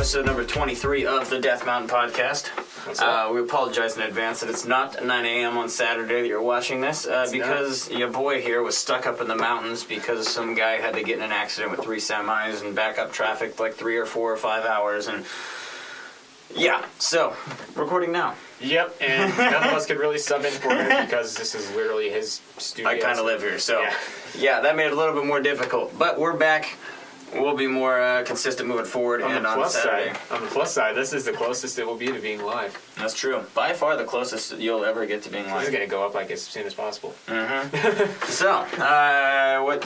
episode number 23 of the Death Mountain Podcast. We apologize in advance that it's not 9 a.m. on Saturday that you're watching this, because your boy here was stuck up in the mountains because some guy had to get in an accident with 3 semis and back up traffic for like 3 or 4 or 5 hours, and yeah, so, recording now. Yep, and none of us could really sub in for him because this is literally his studio. I kind of live here, so yeah, that made it a little bit more difficult, but we're back. We'll be more consistent moving forward on Saturday. On the plus side, this is the closest it will be to being live. That's true. By far the closest you'll ever get to being live. This is going to go up like as soon as possible. Mm-hmm. So,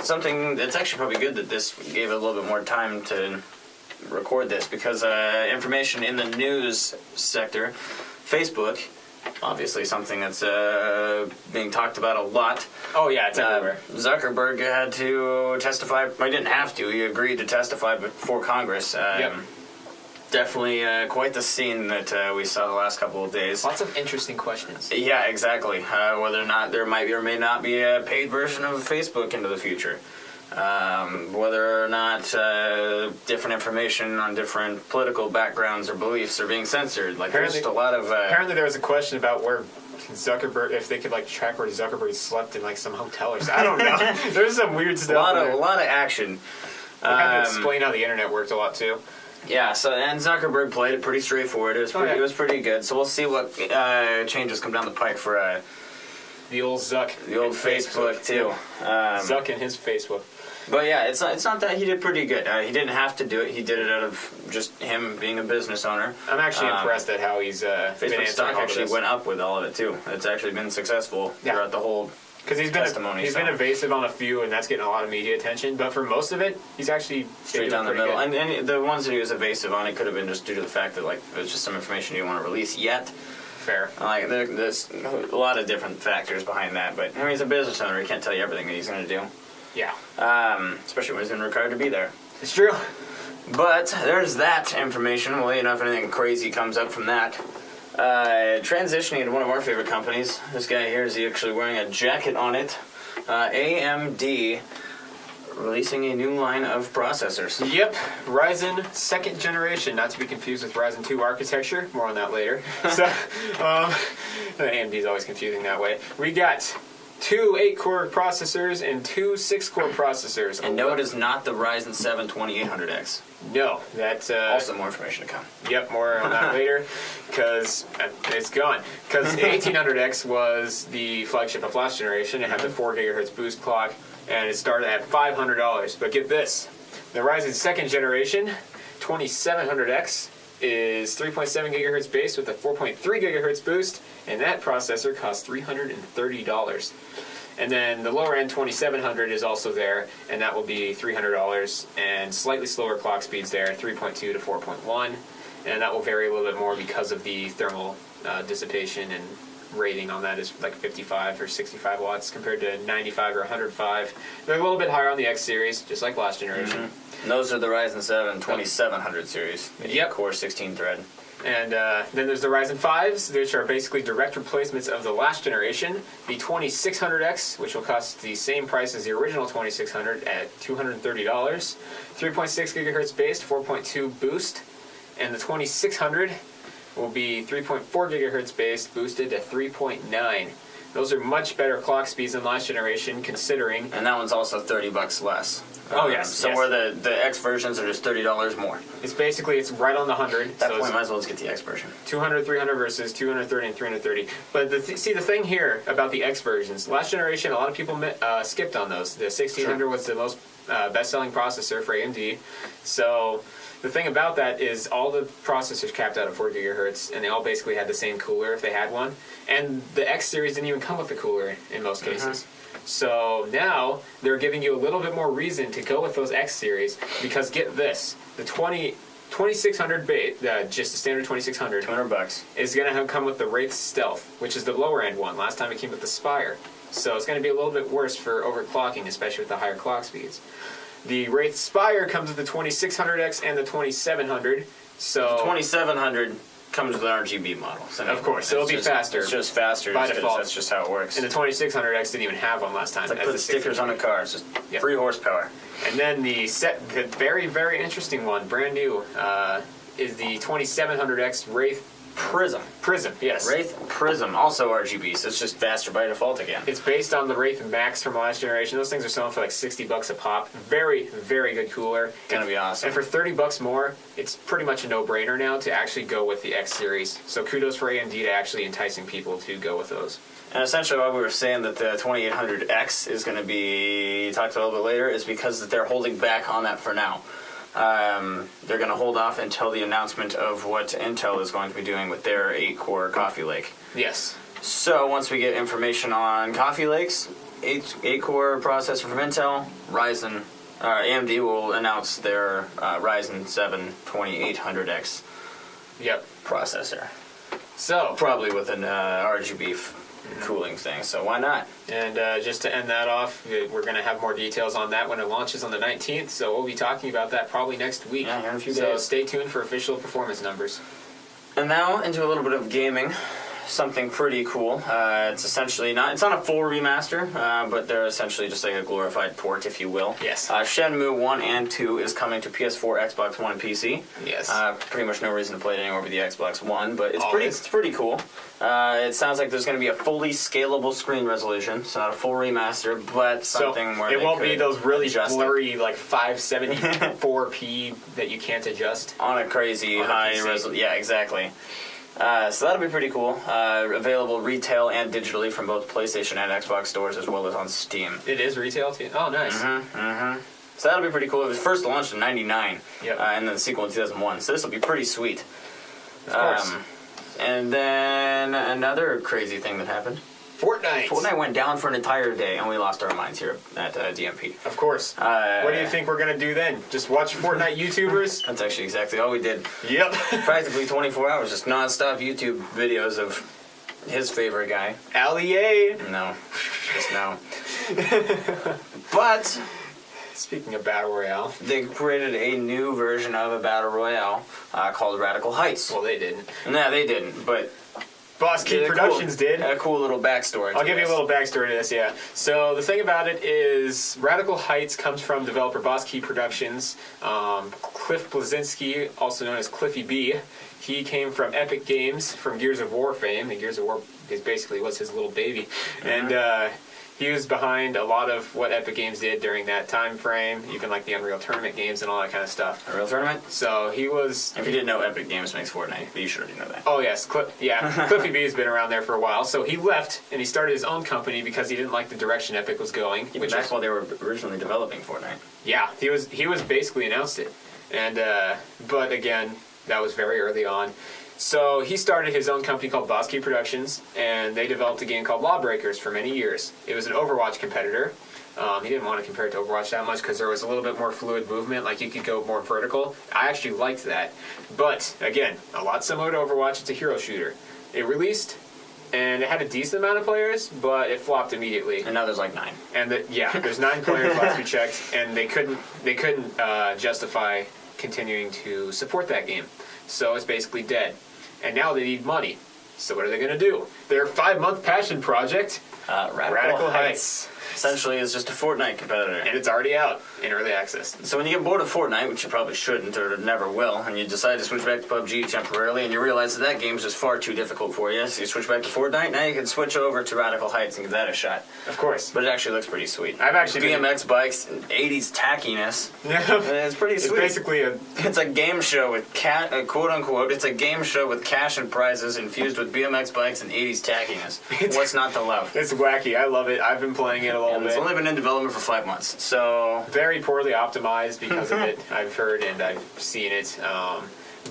something that's actually probably good that this gave a little bit more time to record this, because information in the news sector, Facebook, obviously something that's being talked about a lot. Oh, yeah, it's everywhere. Zuckerberg had to testify. He didn't have to. He agreed to testify before Congress. Definitely quite the scene that we saw the last couple of days. Lots of interesting questions. Yeah, exactly. Whether or not there might be or may not be a paid version of Facebook into the future. Whether or not different information on different political backgrounds or beliefs are being censored. Like, there's just a lot of... apparently there was a question about where Zuckerberg, if they could like track where Zuckerberg slept in like some hotel or something. I don't know. There's some weird stuff. A lot of action. They had to explain how the internet worked a lot too. Yeah, and Zuckerberg played it pretty straightforward. It was pretty good. So we'll see what changes come down the pike for the old Zuck. The old Facebook too. Zuck and his Facebook. But yeah, it's not that he did pretty good. He didn't have to do it. He did it out of just him being a business owner. I'm actually impressed at how he's Facebook stock actually went up with all of it too. It's actually been successful throughout the whole testimony. He's been evasive on a few, and that's getting a lot of media attention. But for most of it, he's actually straight down the middle. Good. And the ones that he was evasive on, it could have been just due to the fact that like there's just some information you don't want to release yet. Fair. Like there's a lot of different factors behind that. But I mean, he's a business owner. He can't tell you everything that he's going to do. Yeah. Especially when he's been required to be there. It's true. But there's that information. Well, you know, if anything crazy comes up from that. Transitioning to one of our favorite companies. This guy here is actually wearing a jacket on it. AMD releasing a new line of processors. Yep. Ryzen 2nd generation, not to be confused with Ryzen 2 architecture. More on that later. So, AMD is always confusing that way. We got 2 8-core processors and 2 6-core processors. And no, it is not the Ryzen 7 2800X. No, that's... also more information to come. Yep, more on that later, because it's gone. Because the 1800X was the flagship of last generation. It had the 4 gigahertz boost clock, and it started at $500. But get this, the Ryzen 2nd generation, 2700X, is 3.7 gigahertz base with a 4.3 gigahertz boost, and that processor costs $330. And then the lower end 2700 is also there, and that will be $300, and slightly slower clock speeds there, 3.2 to 4.1, and that will vary a little bit more because of the thermal dissipation, and rating on that is like 55 or 65 watts compared to 95 or 105. They're a little bit higher on the X series, just like last generation. Mm-hmm. And those are the Ryzen 7 2700 series, the 8-core 16-thread. And then there's the Ryzen 5s, which are basically direct replacements of the last generation. The 2600X, which will cost the same price as the original 2600 at $230. 3.6 gigahertz base, 4.2 boost. And the 2600 will be 3.4 gigahertz base, boosted to 3.9. Those are much better clock speeds than last generation, considering... And that one's also $30 less. Oh, yes. So where the X versions are just $30 more. It's basically, it's right on the 100. At that point, might as well just get the X version. 200, 300 versus 230 and 330. But see, the thing here about the X versions, last generation, a lot of people skipped on those. The 1600 was the most best-selling processor for AMD. So the thing about that is all the processors capped out at 4 gigahertz, and they all basically had the same cooler if they had one. And the X series didn't even come with the cooler in most cases. So now they're giving you a little bit more reason to go with those X series, because get this, the 2600 base, just the standard 2600, $200 is going to come with the Wraith Stealth, which is the lower end one. Last time it came with the Spire. So it's going to be a little bit worse for overclocking, especially with the higher clock speeds. The Wraith Spire comes with the 2600X and the 2700. So the 2700 comes with an RGB model. So of course, so it'll be faster. It's just faster by default. That's just how it works. And the 2600X didn't even have one last time. It's like put stickers on the car. It's just 3 horsepower. And then the very, very interesting one, brand new, is the 2700X Wraith Prism. Prism, yes. Wraith Prism, also RGB, so it's just faster by default again. It's based on the Wraith Max from last generation. Those things are selling for like $60 a pop. Very, very good cooler. Gonna be awesome. And for $30 more, it's pretty much a no-brainer now to actually go with the X series. So kudos for AMD to actually enticing people to go with those. And essentially why we were saying that the 2800X is going to be talked about a little bit later is because that they're holding back on that for now. They're going to hold off until the announcement of what Intel is going to be doing with their 8-core Coffee Lake. Yes. So once we get information on Coffee Lake's 8-core processor from Intel, AMD will announce their Ryzen 7 2800X Yep. processor. So Probably with an RGB cooling thing, so why not? And just to end that off, we're going to have more details on that when it launches on the 19th, so we'll be talking about that probably next week. Yeah, in a few so days. Stay tuned for official performance numbers. And now into a little bit of gaming. Something pretty cool. It's essentially it's not a full remaster, but they're essentially just like a glorified port, if you will. Yes. Shenmue 1 and 2 is coming to PS4, Xbox One, and PC. Yes. Pretty much no reason to play it anymore with the Xbox One, but it's Always. pretty cool. It sounds like there's going to be a fully scalable screen resolution. It's not a full remaster, but something where it won't be those really adjust blurry like 574p that you can't adjust on a crazy on a high PC. resolution. Yeah, exactly. So that'll be pretty cool. Available retail and digitally from both PlayStation and Xbox stores, as well as on Steam. It is retail too. Oh, nice. So that'll be pretty cool. It was first launched in '99, Yep. and then the sequel in 2001. So this will be pretty sweet. Of course. And then another crazy thing that happened. Fortnite went down for an entire day, and we lost our minds here at DMP. Of course. What do you think we're going to do then? Just watch Fortnite YouTubers? That's actually exactly all we did. Yep. Practically 24 hours, just non-stop YouTube videos of his favorite guy. Allie. No. Just no. But Speaking of Battle Royale. they created a new version of a Battle Royale called Radical Heights. Well, they didn't. No, they didn't, but Boss Key a Productions cool, did. A cool little backstory. I'll give you a little backstory to this, yeah. So the thing about it is Radical Heights comes from developer Boss Key Productions. Cliff Blazinski, also known as Cliffy B, he came from Epic Games, from Gears of War fame. And Gears of War is basically was his little baby. And he was behind a lot of what Epic Games did during that time frame, even like the Unreal Tournament games and all that kind of stuff. Unreal Tournament? So he was... If you didn't know, Epic Games makes Fortnite, but you should already know that. Oh, yes. Cliffy B has been around there for a while. So he left, and he started his own company because he didn't like the direction Epic was going. Even back while they were originally developing Fortnite. Yeah, he was basically announced it. And but again, that was very early on. So he started his own company called Boss Key Productions, and they developed a game called Lawbreakers for many years. It was an Overwatch competitor. He didn't want to compare it to Overwatch that much because there was a little bit more fluid movement, like you could go more vertical. I actually liked that. But, again, a lot similar to Overwatch, it's a hero shooter. It released, and it had a decent amount of players, but it flopped immediately. And now there's like 9. And there's 9 players last we checked, and they couldn't justify continuing to support that game. So it's basically dead. And now they need money. So what are they going to do? Their 5-month passion project, Radical Heights. Essentially, is just a Fortnite competitor. And it's already out in early access. So when you get bored of Fortnite, which you probably shouldn't or never will, and you decide to switch back to PUBG temporarily, and you realize that game is just far too difficult for you, so you switch back to Fortnite, now you can switch over to Radical Heights and give that a shot. Of course. But it actually looks pretty sweet. I've actually BMX bikes, 80s tackiness. It's pretty sweet. It's basically It's a game show with quote unquote. It's a game show with cash and prizes infused with BMX bikes and 80s tackiness. What's not to love? It's wacky. I love it. I've been playing it a little And bit. it's only been in development for 5 months, so Very poorly optimized because of it. I've heard and I've seen it.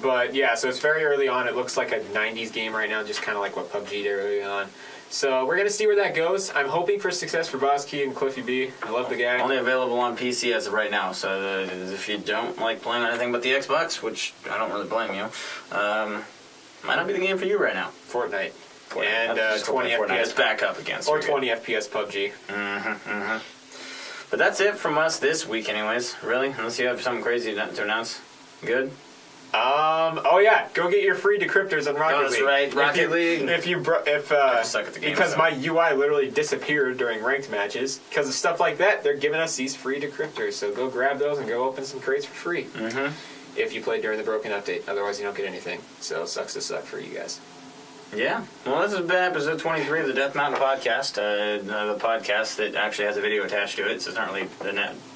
But yeah, so it's very early on. It looks like a 90s game right now, just kind of like what PUBG did early on. So we're going to see where that goes. I'm hoping for success for Boss Key and Cliffy B. I love the guy. only available on PC as of right now. So if you don't like playing anything but the Xbox, which I don't really blame you, might not be the game for you right now. Fortnite. And Just 20 Fortnite. FPS. It's back up again. so Or you're 20 FPS PUBG. good. But that's it from us this week, anyways. Really, unless you have something crazy to announce. Good. Oh yeah, go get your free decryptors on Rocket that's League. right, Rocket League. I suck at the game, because so. my UI literally disappeared during ranked matches because of stuff like that. They're giving us these free decryptors, so go grab those and go open some crates for free. if you played during the broken update. Otherwise, you don't get anything. So, sucks to suck for you guys. Yeah. Well, this has been episode 23 of the Death Mountain Podcast, the podcast that actually has a video attached to it, so it's not really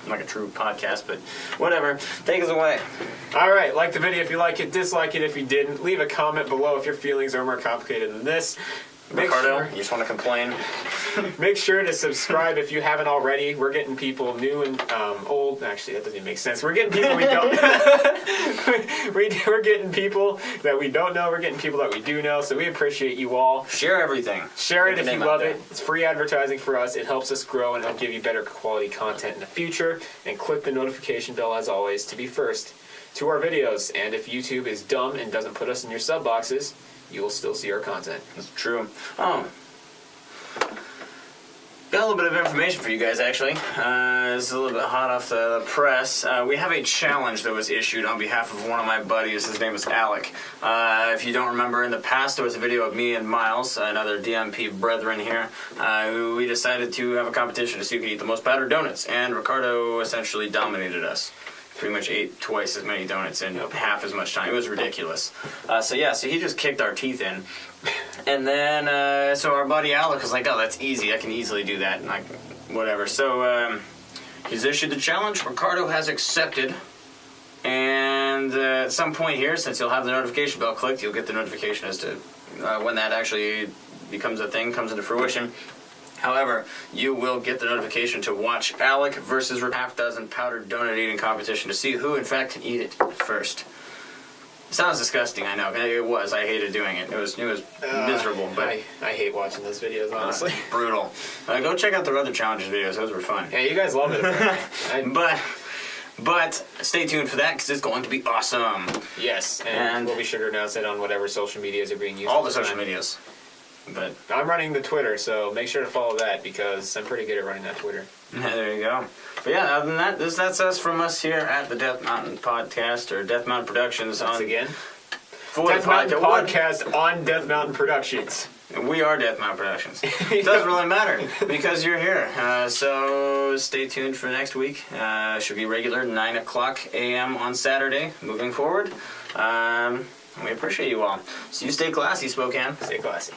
like a true podcast, but whatever. Take us away. All right. Like the video if you like it. Dislike it if you didn't. Leave a comment below if your feelings are more complicated than this. Ricardo, you just want to complain? Make sure to subscribe if you haven't already. We're getting people new and old. Actually, that doesn't even make sense. We're getting people we don't. We're getting people that we don't know. We're getting people that we do know. So we appreciate you all. Share everything. Share it if you love it. It's free advertising for us. It helps us grow and it'll give you better quality content in the future. And click the notification bell as always to be first to our videos. And if YouTube is dumb and doesn't put us in your sub boxes, you will still see our content. That's true. Oh. Got a little bit of information for you guys, actually. This is a little bit hot off the press. We have a challenge that was issued on behalf of one of my buddies. His name is Alec. If you don't remember, in the past there was a video of me and Miles, another DMP brethren here, who we decided to have a competition to see who could eat the most powdered donuts, and Ricardo essentially dominated us. Pretty much ate twice as many donuts in half as much time. It was ridiculous. So he just kicked our teeth in. And then, so our buddy Alec was like, oh, that's easy. I can easily do that. And like, whatever. So he's issued the challenge. Ricardo has accepted. And at some point here, since you'll have the notification bell clicked, you'll get the notification as to when that actually becomes a thing, comes into fruition. However, you will get the notification to watch Alec versus half dozen powdered donut eating competition to see who, in fact, can eat it first. It sounds disgusting, I know. It was. I hated doing it. It was miserable. But I hate watching those videos, honestly. Brutal. Go check out their other challenges videos. Those were fun. Yeah, you guys love it. But stay tuned for that because it's going to be awesome. Yes, and we'll be sure to announce it on whatever social medias are being used. All the social medias. But I'm running the Twitter, so make sure to follow that because I'm pretty good at running that Twitter. There you go. But yeah, other than that, that's us from us here at the Death Mountain Podcast or Death Mountain Productions. Once again, Death Mountain Podcast on Death Mountain Productions. We are Death Mountain Productions. It doesn't really matter because you're here. So stay tuned for next week. Should be regular 9 o'clock a.m. on Saturday moving forward. We appreciate you all. So you stay classy, Spokane. Stay classy.